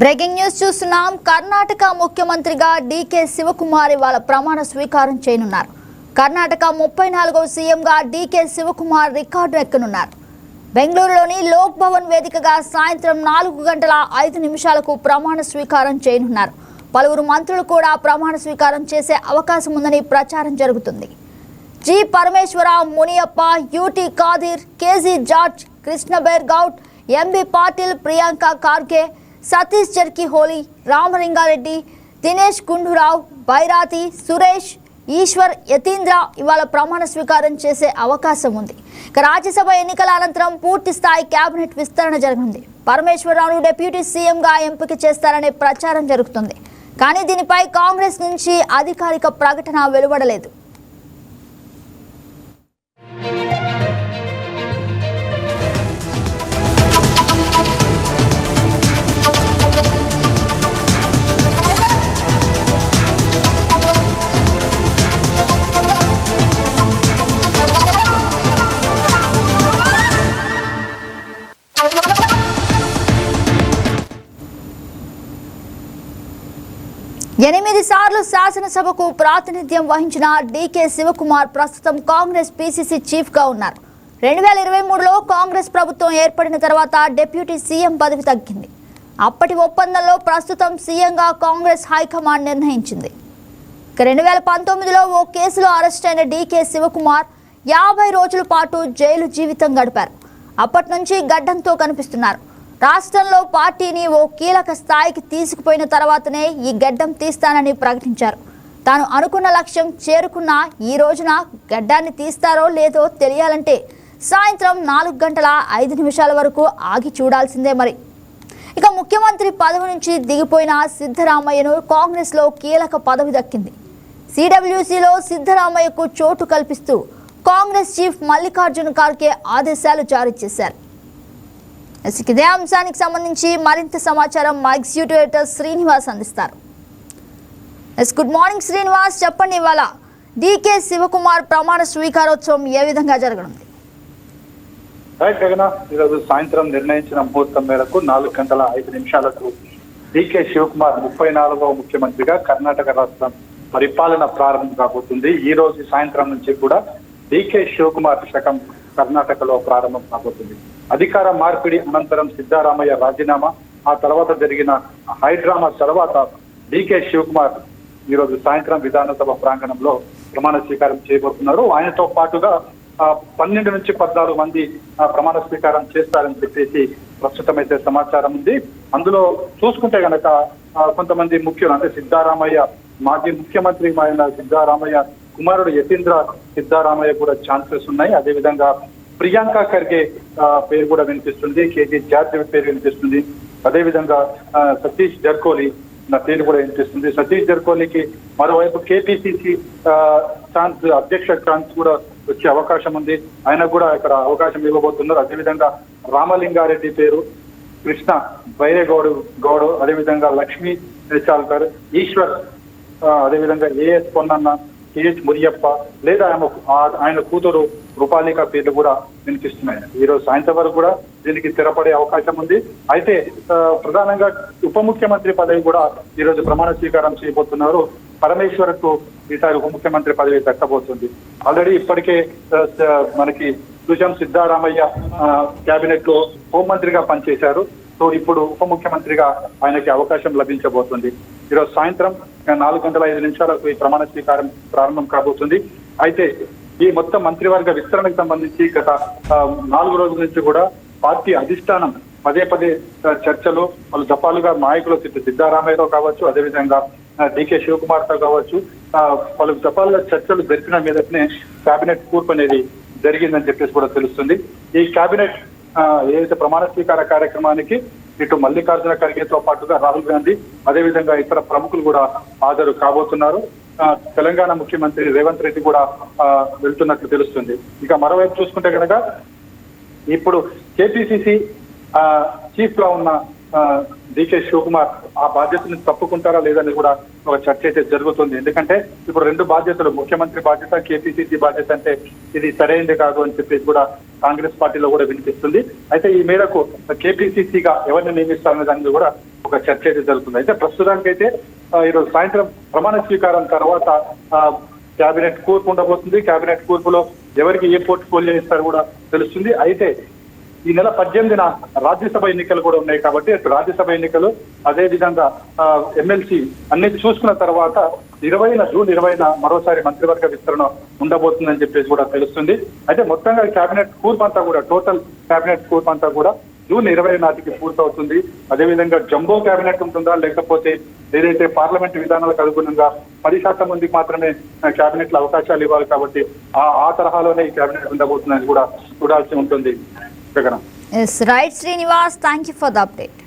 Breaking news చూస్తున్నాం. కర్ణాటక ముఖ్యమంత్రిగా DK Shivakumar ఇవాళ ప్రమాణ స్వీకారం చేయనున్నారు. కర్ణాటక 34వ సీఎంగా డీకే శివకుమార్ రికార్డు ఎక్కనున్నారు. బెంగళూరులోని లోక్ భవన్ వేదికగా సాయంత్రం 4:05 ప్రమాణ స్వీకారం చేయనున్నారు. పలువురు మంత్రులు కూడా ప్రమాణ స్వీకారం చేసే అవకాశం ఉందని ప్రచారం జరుగుతుంది. G Parameshwara, Muniyappa, U T Khader, K J George, Krishnabyre Gowda, M B Patil, Priyank Kharge, Satish Jarkiholi, Ramalingareddy, Dinesh Gundurao, Byrathi, Suresh, Eshwar, Yathindra ఇవాళ ప్రమాణ స్వీకారం చేసే అవకాశం ఉంది. రాజ్యసభ ఎన్నికల అనంతరం పూర్తి స్థాయి కేబినెట్ విస్తరణ జరగనుంది. పరమేశ్వరరావును డిప్యూటీ సీఎంగా ఎంపిక చేస్తారనే ప్రచారం జరుగుతుంది. కానీ దీనిపై కాంగ్రెస్ నుంచి అధికారిక ప్రకటన వెలువడలేదు. ఎనిమిది సార్లు శాసనసభకు ప్రాతినిధ్యం వహించిన డీకే శివకుమార్ ప్రస్తుతం కాంగ్రెస్ పీసీసీ చీఫ్గా ఉన్నారు. 2023లో కాంగ్రెస్ ప్రభుత్వం ఏర్పడిన తర్వాత డిప్యూటీ సీఎం పదవి తగ్గింది. అప్పటి ఒప్పందంలో ప్రస్తుతం సీఎంగా కాంగ్రెస్ హైకమాండ్ నిర్ణయించింది. 2019లో ఓ కేసులో అరెస్ట్ అయిన డీకే శివకుమార్ 50 రోజుల పాటు జైలు జీవితం గడిపారు. అప్పటి నుంచి గడ్డంతో కనిపిస్తున్నారు. రాష్ట్రంలో పార్టీని ఓ కీలక స్థాయికి తీసుకుపోయిన తర్వాతనే ఈ గడ్డం తీస్తానని ప్రకటించారు. తాను అనుకున్న లక్ష్యం చేరుకున్న ఈ రోజున గడ్డాన్ని తీస్తారో లేదో తెలియాలంటే సాయంత్రం 4:05 వరకు ఆగి చూడాల్సిందే. మరి ఇక ముఖ్యమంత్రి పదవి నుంచి దిగిపోయిన సిద్ధరామయ్యను కాంగ్రెస్లో కీలక పదవి దక్కింది. సిడబ్ల్యూసీలో సిద్ధరామయ్యకు చోటు కల్పిస్తూ కాంగ్రెస్ చీఫ్ మల్లికార్జున ఖార్గే ఆదేశాలు జారీ చేశారు. ఇదే అంశానికి సంబంధించి మరింత సమాచారం మా ఎగ్జిక్యూటివ్ ఎడిటర్ శ్రీనివాస్ అందిస్తారు. గుడ్ మార్నింగ్ శ్రీనివాస్, చెప్పండి ఇవాళ డీకే శివకుమార్ ప్రమాణ స్వీకారోత్సవం ఏ విధంగా జరగనుంది? ఈరోజు సాయంత్రం నిర్ణయించిన ముహూర్తం మేరకు 4:05 డీకే శివకుమార్ 34వ ముఖ్యమంత్రిగా కర్ణాటక రాష్ట్రం పరిపాలన ప్రారంభం కాబోతుంది. ఈ రోజు సాయంత్రం నుంచి కూడా డీకే శివకుమార్ శకం కర్ణాటకలో ప్రారంభం కాబోతుంది. అధికార మార్పిడి అనంతరం సిద్ధరామయ్య రాజీనామా, ఆ తర్వాత జరిగిన హైడ్రామా తర్వాత డీకే శివకుమార్ ఈరోజు సాయంత్రం విధానసభ ప్రాంగణంలో ప్రమాణ స్వీకారం చేయబోతున్నారు. ఆయనతో పాటుగా 12 నుంచి 14 మంది ప్రమాణ స్వీకారం చేస్తారని చెప్పేసి ప్రస్తుతం అయితే సమాచారం ఉంది. అందులో చూసుకుంటే గనక కొంతమంది ముఖ్యులు అంటే సిద్ధరామయ్య మాజీ ముఖ్యమంత్రి అయిన సిద్ధరామయ్య కుమారుడు యతీంద్ర సిద్ధరామయ్య కూడా ఛాన్సెస్ ఉన్నాయి. అదేవిధంగా ప్రియాంక ఖర్గే పేరు కూడా వినిపిస్తుంది, కేజీ జార్జ్ పేరు వినిపిస్తుంది, అదేవిధంగా సతీష్ జార్కిహోళీ నా పేరు కూడా వినిపిస్తుంది. సతీష్ జార్కిహోళీకి మరోవైపు కేపీసీసీ ఛాన్స్ అధ్యక్ష ఛాన్స్ కూడా వచ్చే అవకాశం ఉంది. ఆయన కూడా ఇక్కడ అవకాశం ఇవ్వబోతున్నారు. అదేవిధంగా రామలింగారెడ్డి పేరు, కృష్ణ బైరేగౌడ్, అదేవిధంగా లక్ష్మీ చాల్కర్, ఈశ్వర్, అదేవిధంగా ఏఎస్ పొన్నన్న, కేఎస్ మురియప్ప లేదా ఆయన కూతురు రూపాలిక పేర్లు కూడా వినిపిస్తున్నాయి. ఈ రోజు సాయంత్రం వరకు కూడా దీనికి స్థిరపడే అవకాశం ఉంది. అయితే ప్రధానంగా ఉప ముఖ్యమంత్రి పదవి కూడా ఈ రోజు ప్రమాణ స్వీకారం చేయబోతున్నారు. పరమేశ్వరకు ఈసారి ఉప ముఖ్యమంత్రి పదవి దక్కబోతుంది. ఆల్రెడీ ఇప్పటికే మనకి చూసాం, సిద్ధరామయ్య కేబినెట్ లో హోంమంత్రిగా పనిచేశారు. సో ఇప్పుడు ఉప ముఖ్యమంత్రిగా ఆయనకి అవకాశం లభించబోతుంది. ఈరోజు సాయంత్రం 4:05 ఈ ప్రమాణ స్వీకారం ప్రారంభం కాబోతుంది. అయితే ఈ మొత్తం మంత్రివర్గ విస్తరణకు సంబంధించి గత 4 రోజుల నుంచి కూడా పార్టీ అధిష్టానం పదే చర్చలు, వాళ్ళు దఫాలుగా నాయకులు సిద్ధరామయ్యతో కావచ్చు, అదేవిధంగా డీకే శివకుమార్ తో కావచ్చు, పలు దఫాలుగా చర్చలు జరిపిన మీదనే కేబినెట్ కూర్పు అనేది జరిగిందని చెప్పేసి కూడా తెలుస్తుంది. ఈ కేబినెట్ ఏదైతే ప్రమాణ స్వీకార కార్యక్రమానికి ఇటు మల్లికార్జున ఖర్గేతో పాటుగా రాహుల్ గాంధీ, అదేవిధంగా ఇతర ప్రముఖులు కూడా హాజరు కాబోతున్నారు. తెలంగాణ ముఖ్యమంత్రి రేవంత్ రెడ్డి కూడా వెళ్తున్నట్లు తెలుస్తుంది. ఇక మరోవైపు చూసుకుంటే కనుక ఇప్పుడు కేపీసీసీ చీఫ్ గా ఉన్న డీకే శివకుమార్ ఆ బాధ్యతను తప్పుకుంటారా లేదని కూడా ఒక చర్చ అయితే జరుగుతుంది. ఎందుకంటే ఇప్పుడు 2 బాధ్యతలు, ముఖ్యమంత్రి బాధ్యత, కేపీసీసీ బాధ్యత అంటే ఇది సరైనది కాదు అని చెప్పేసి కూడా కాంగ్రెస్ పార్టీలో కూడా వినిపిస్తుంది. అయితే ఈ మేరకు కేపీసీసీగా ఎవరిని నియమిస్తారనే దాని కూడా ఒక చర్చ అయితే జరుగుతుంది. అయితే ప్రస్తుతానికైతే ఈరోజు సాయంత్రం ప్రమాణ స్వీకారం తర్వాత కేబినెట్ కూర్పు ఉండబోతుంది. కేబినెట్ కూర్పులో ఎవరికి ఏ పోర్ట్ఫోలియో ఇస్తారో కూడా తెలుస్తుంది. అయితే ఈ నెల 18న రాజ్యసభ ఎన్నికలు కూడా ఉన్నాయి కాబట్టి రాజ్యసభ ఎన్నికలు అదే విధంగా ఎమ్మెల్సీ అన్నిటి చూసుకున్న తర్వాత జూన్ 20న మరోసారి మంత్రివర్గ విస్తరణ ఉండబోతుందని చెప్పేసి కూడా తెలుస్తుంది. అయితే మొత్తంగా కేబినెట్ కూర్పు అంతా కూడా టోటల్ కేబినెట్ కూర్పు అంతా కూడా జూన్ 20 నాటికి పూర్తవుతుంది. అదేవిధంగా జంబో కేబినెట్ ఉంటుందా లేకపోతే ఏదైతే పార్లమెంట్ విధానాలకు అనుగుణంగా 10% మందికి మాత్రమే కేబినెట్ లో అవకాశాలు ఇవ్వాలి కాబట్టి ఆ తరహాలోనే ఈ కేబినెట్ ఉండబోతుందని కూడా చూడాల్సి ఉంటుంది. Yes, right, Srinivas. Thank you for the update.